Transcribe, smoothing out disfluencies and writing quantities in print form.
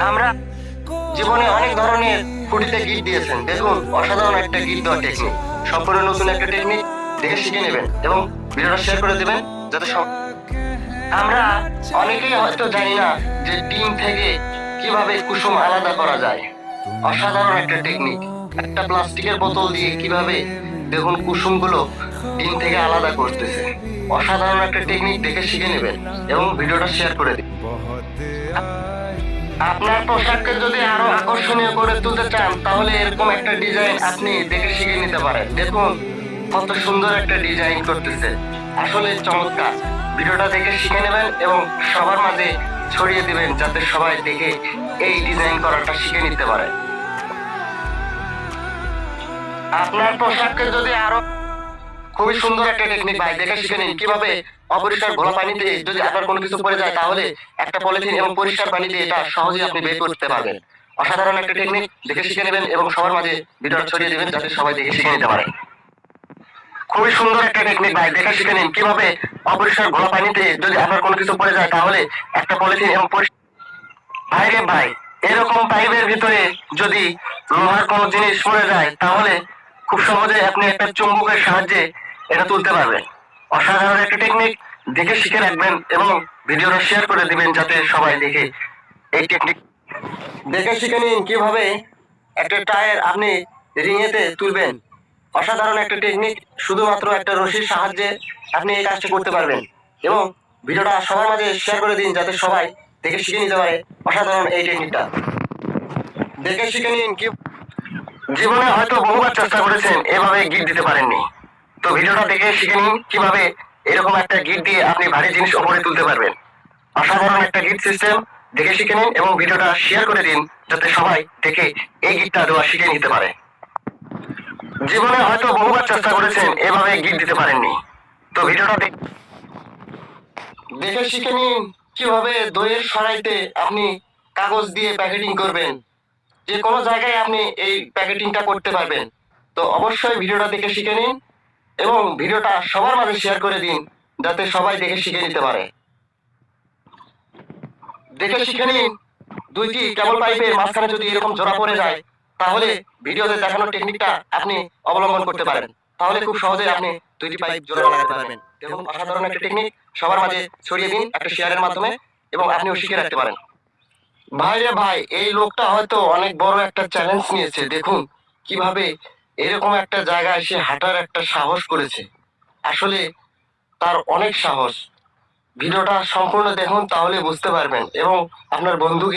আমরা জীবনে অনেক ধরনের খুঁটিতে গিট দিয়েছেন, দেখুন অসাধারণ একটা গিট দেওয়া টেকনিক, সম্পূর্ণ নতুন একটা টেকনিক, দেখে শিখে নেবেন এবং ভিডিওটা শেয়ার করে দেবেন যাতে সব। আমরা অনেকেই হয়তো জানি না যে ডিম থেকে কিভাবে কুসুম আলাদা করা যায়। অসাধারণ একটা টেকনিক, একটা প্লাস্টিকের বোতল দিয়ে কিভাবে দেখুন কুসুমগুলো ডিম থেকে আলাদা করতেছে। অসাধারণ একটা টেকনিক, দেখে শিখে নেবেন এবং ভিডিওটা শেয়ার করে দিন। আপনার পোশাককে যদি আরো আকর্ষণীয় করে তুলতে চান তাহলে এরকম একটা ডিজাইন আপনি দেখে শিখে নিতে পারেন। দেখুন কত সুন্দর একটা ডিজাইন করতেছে, আসলে চমৎকার। ভিডিওটা দেখে শিখে নেবেন এবং সবার মাঝে ছড়িয়ে দিবেন যাতে সবাই দেখে এই ডিজাইন করাটা শিখে নিতে পারে। আপনার পোশাককে যদি আরো খুবই সুন্দর একটা টেকনিক ভাই, দেখে শিখে নিন কিভাবে অপরিষ্কার ঘোলা পানিতে যদি আপনার কোনো কিছু পড়ে যায় তাহলে একটা পলিথিন এবং পরিষ্কার পানি দিয়ে এটা সহজেই আপনি বের করতে পারবেন। অসাধারণ একটা টেকনিক, দেখে শিখে নেবেন এবং সবার মাঝে ভিডিওটা ছড়িয়ে দিবেন যাতে সবাই দেখে শিখে নিতে পারে। খুবই সুন্দর একটা টেকনিক ভাই, দেখে শিখে নিন কিভাবে অপরিষ্কার ঘোলা পানিতে যদি আপনার কোনো কিছু পড়ে যায় তাহলে একটা পলিথিন এবং ভাই রে ভাই, এরকম পাইপের ভিতরে যদি লোহার কোনো জিনিস পড়ে যায় তাহলে খুব সহজে আপনি একটা চুম্বকের সাহায্যে এটা তুলতে পারবেন। অসাধারণ একটা টেকনিক, দেখে শিখে রাখবেন এবং ভিডিওটা শেয়ার করে দিবেন যাতে সবাই দেখে এই টেকনিক। দেখে শিখে নিন কিভাবে একটা টায়ার আপনি রিংয়েতে তুলবেন। অসাধারণ একটা টেকনিক, শুধুমাত্র একটা রশির সাহায্যে আপনি এই কাজটা করতে পারবেন এবং ভিডিওটা সবার মাঝে শেয়ার করে দিন যাতে সবাই দেখে শিখে নিতে পারে অসাধারণ এই টেকনিকটা। দেখে শিখে নিন কি জীবনে হয়তো বহুবার চেষ্টা করেছেন এভাবে গিট দিতে পারেননি, তো ভিডিওটা দেখে শিখে নিন কিভাবে এরকম একটা গিট দিয়ে আপনি ভারী জিনিস ওপরে তুলতে পারবেন। অসাধারণ একটা গিট সিস্টেম, দেখে শিখে নিন এবং ভিডিওটা শেয়ার করে দিন যাতে সবাই দেখে এই গিটটা দেওয়া শিখে নিতে পারে। জীবনে হয়তো বহুবার চেষ্টা করেছেন এভাবে গিট দিতে পারেননি, তো ভিডিওটা দেখে শিখে নিন কিভাবে দইয়ের সরাইতে আপনি কাগজ দিয়ে প্যাকেটিং করবেন। যে কোনো জায়গায় আপনি এই প্যাকেটিংটা করতে পারবেন, তো অবশ্যই ভিডিওটা দেখে শিখে নিন এবং ভিডিওটা সবার মাঝে শেয়ার করে দিন যাতে সবাই দেখে শিখে নিতে পারে। দেখে শিখে নিন দুইটি কেবল পাইপের মাঝখানে যদি এরকম জোড়া পড়ে যায় তাহলে ভিডিওতে দেখানো টেকনিকটা আপনি অবলম্বন করতে পারেন, তাহলে খুব সহজে আপনি দুইটি পাইপ জোড়া লাগাতে পারবেন। দেখুন অসাধারণ একটা টেকনিক, সবার মাঝে ছড়িয়ে দিন একটা শেয়ারের মাধ্যমে এবং আপনিও শিখে রাখতে পারেন। ভাই রে ভাই, এই লোকটা হয়তো অনেক বড় একটা চ্যালেঞ্জ নিয়েছে, দেখুন কিভাবে এরকম একটা জায়গায় সে হাঁটার একটা সাহস করেছে। আসলে তার অনেক সাহস। ভিডিওটা সম্পূর্ণ দেখুন তাহলে বুঝতে পারবেন এবং আপনার বন্ধুকে